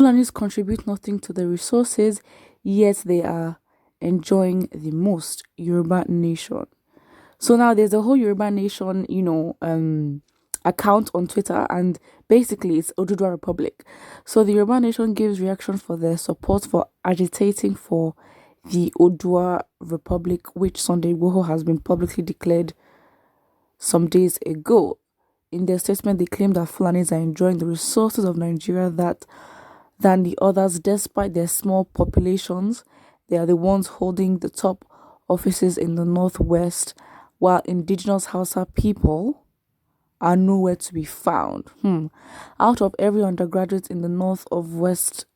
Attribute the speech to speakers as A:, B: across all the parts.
A: Fulanis contribute nothing to the resources, yet they are enjoying the most. Yoruba Nation. So now there's a whole Yoruba Nation, account on Twitter, and basically it's Oduduwa Republic. So the Yoruba Nation gives reaction for their support for agitating for the Oduduwa Republic, which Sunday Igboho has been publicly declared some days ago. In their statement, they claim that Fulanis are enjoying the resources of Nigeria than the others, despite their small populations. They are the ones holding the top offices in the northwest, while indigenous Hausa people are nowhere to be found. Out of every undergraduate in the northwest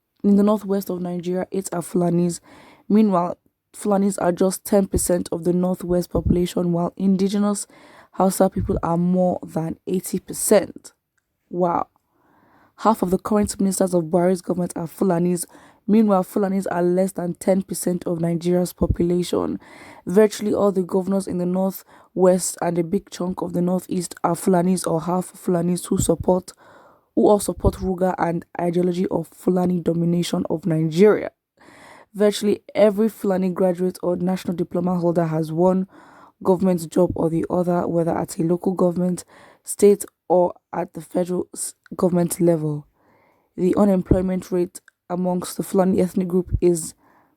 A: of Nigeria, 8 are Fulanis. Meanwhile, Fulanis are just 10% of the northwest population, while indigenous Hausa people are more than 80%. Wow. Half of the current ministers of Buhari's government are Fulanis. Meanwhile, Fulanis are less than 10% of Nigeria's population. Virtually all the governors in the northwest and a big chunk of the northeast are Fulanis or half Fulanis who all support Ruga and ideology of Fulani domination of Nigeria. Virtually every Fulani graduate or national diploma holder has one government job or the other, whether at a local government, state, or at the federal government level. The unemployment rate amongst the Fulani ethnic group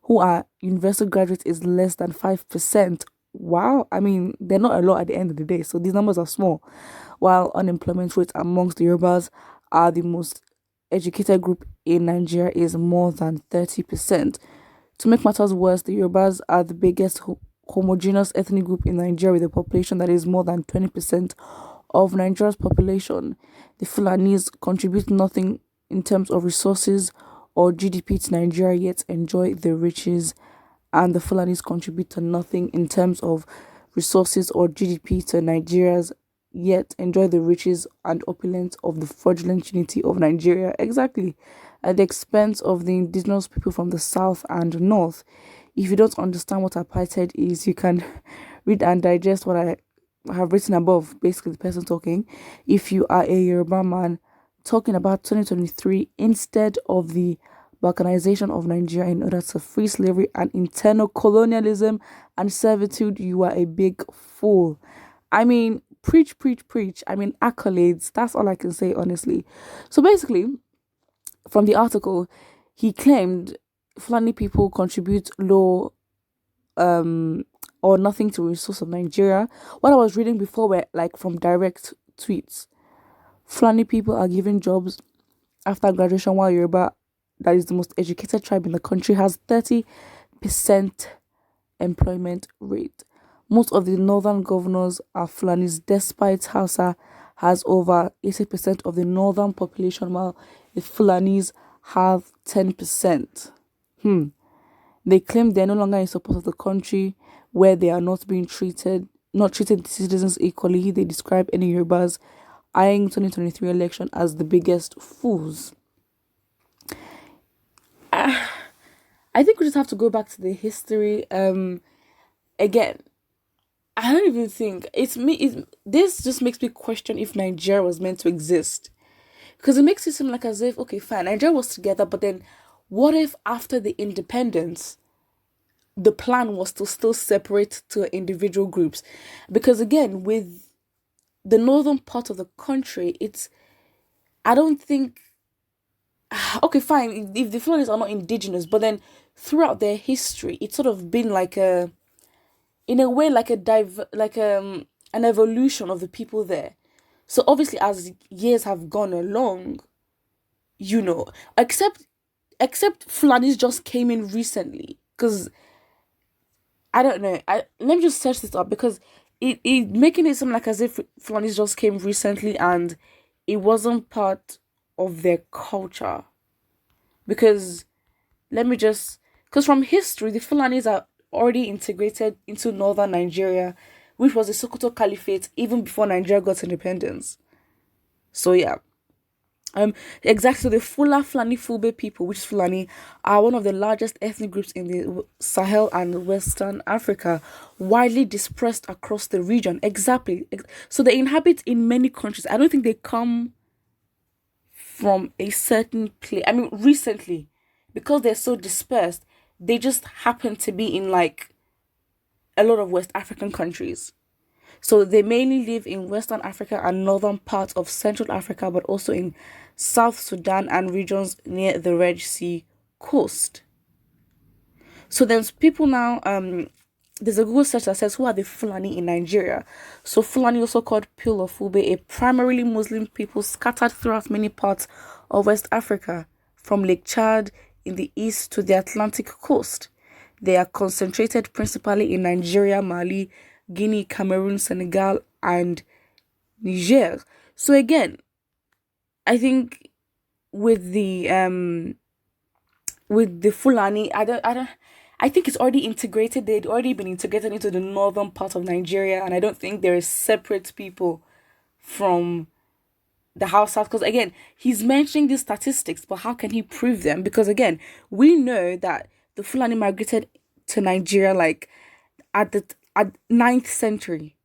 A: who are university graduates is less than 5%. Wow, I mean, they're not a lot at the end of the day, so these numbers are small. While unemployment rate amongst the Yorubas are the most educated group in Nigeria is more than 30%. To make matters worse, the Yorubas are the biggest homogeneous ethnic group in Nigeria with a population that is more than 20% of Nigeria's population. The Fulanis contribute nothing in terms of resources or GDP to Nigeria, yet enjoy the riches, and the Fulanis contribute to nothing in terms of resources or GDP to Nigeria's, yet enjoy the riches and opulence of the fraudulent unity of Nigeria. Exactly. At the expense of the indigenous people from the south and north. If you don't understand what apartheid is, you can read and digest what I have written above, basically the person talking. If you are a Yoruba man talking about 2023 instead of the balkanization of Nigeria in order to free slavery and internal colonialism and servitude, you are a big fool. I mean, preach, preach, preach. I mean, accolades. That's all I can say, honestly. So basically, from the article, he claimed Fulani people contribute low or nothing to resource of Nigeria. What I was reading before were like from direct tweets. Fulani people are given jobs after graduation, while Yoruba, that is the most educated tribe in the country, has 30% employment rate. Most of the northern governors are Fulanis, despite Hausa has over 80% of the northern population, while the Fulanis have 10%. They claim they're no longer in support of the country, where they are not treating the citizens equally. They describe any Yorubas eyeing 2023 election as the biggest fools. I think we just have to go back to the history. Again, I don't even think this just makes me question if Nigeria was meant to exist, because it makes it seem like as if, okay, fine, Nigeria was together, but then what if after the independence the plan was to still separate to individual groups? Because again, with the northern part of the country, I don't think, okay, fine, if the Fulanis are not indigenous, but then throughout their history, it's sort of been like in a way, like an evolution of the people there. So obviously, as years have gone along, except Fulanis just came in recently, because I don't know. Let me just search this up, because it making it seem like as if Fulanis just came recently and it wasn't part of their culture. Because from history, the Fulanis are already integrated into northern Nigeria, which was the Sokoto Caliphate even before Nigeria got independence. So yeah. Exactly. So the Fulani Fulbe people, which is Fulani, are one of the largest ethnic groups in the Sahel and Western Africa, widely dispersed across the region. Exactly. So they inhabit in many countries. I don't think they come from a certain place. I mean, recently, because they're so dispersed, they just happen to be in like a lot of West African countries. So they mainly live in Western Africa and northern parts of Central Africa, but also in South Sudan and regions near the Red Sea coast. So there's people now, there's a Google search that says who are the Fulani in Nigeria. So Fulani, also called Pil of Ube, a primarily Muslim people scattered throughout many parts of West Africa, from Lake Chad in the east to the Atlantic coast. They are concentrated principally in Nigeria, Mali, Guinea, Cameroon, Senegal, and Niger. So again, I think with the Fulani, I think it's already integrated. They'd already been integrated into the northern part of Nigeria, and I don't think there is separate people from the Hausa. Because again, he's mentioning these statistics, but how can he prove them? Because again, we know that the Fulani migrated to Nigeria like at 9th century.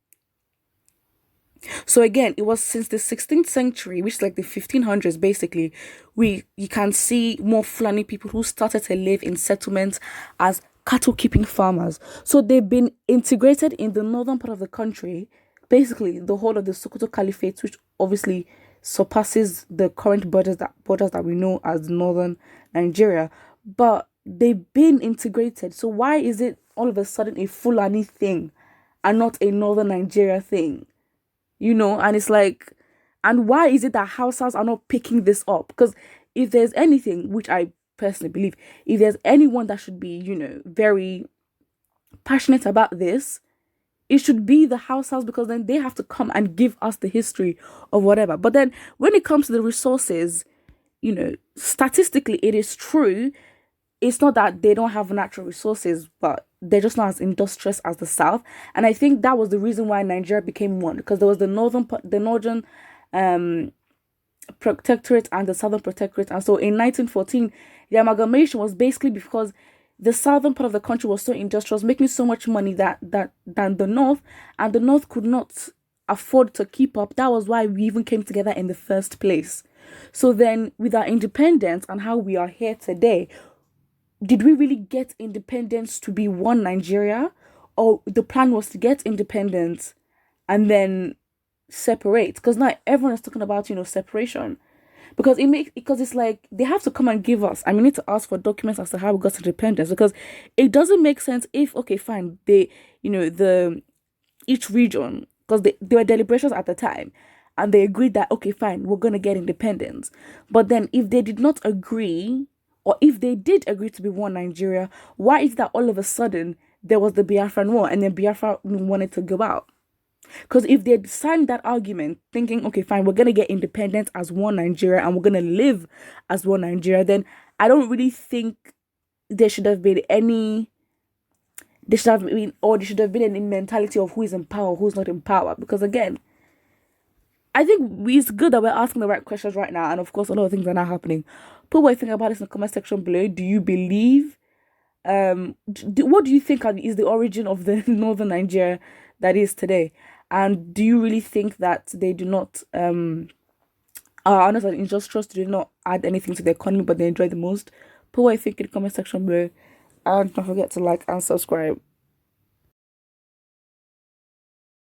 A: So again, it was since the 16th century, which is like the 1500s basically, you can see more Fulani people who started to live in settlements as cattle keeping farmers. So they've been integrated in the northern part of the country, basically the whole of the Sokoto Caliphate, which obviously surpasses the current borders that we know as northern Nigeria. But they've been integrated. So why is it all of a sudden a Fulani thing and not a northern Nigeria thing? And it's like, and why is it that Hausas are not picking this up? Because if there's anything, which I personally believe, if there's anyone that should be, very passionate about this, it should be the Hausas, because then they have to come and give us the history of whatever. But then when it comes to the resources, statistically, it is true. It's not that they don't have natural resources, but they're just not as industrious as the South. And I think that was the reason why Nigeria became one, because there was the northern protectorate and the southern protectorate. And so in 1914, the amalgamation was basically because the southern part of the country was so industrious, making so much money than the north, and the north could not afford to keep up. That was why we even came together in the first place. So then with our independence and how we are here today, did we really get independence to be one Nigeria, or the plan was to get independence and then separate? Because now everyone is talking about separation, because it's like they have to come and give us, and we need to ask for documents as to how we got independence, because it doesn't make sense if, okay, fine, each region, because there were deliberations at the time and they agreed that, okay, fine, we're gonna get independence. But then if they did not agree, or if they did agree to be one Nigeria, why is that all of a sudden there was the Biafran War and then Biafra wanted to go out? Because if they signed that argument thinking, okay, fine, we're going to get independence as one Nigeria and we're going to live as one Nigeria, then I don't really think there should have been any mentality of who is in power, who's not in power. Because again, I think it's good that we're asking the right questions right now, and of course a lot of things are now happening. Put what you think about this in the comment section below. Do you believe what do you think is the origin of the northern Nigeria that is today? And do you really think that they do not are honest and industrious, do not add anything to the economy but they enjoy the most? Put what you think in the comment section below, and don't forget to like and subscribe.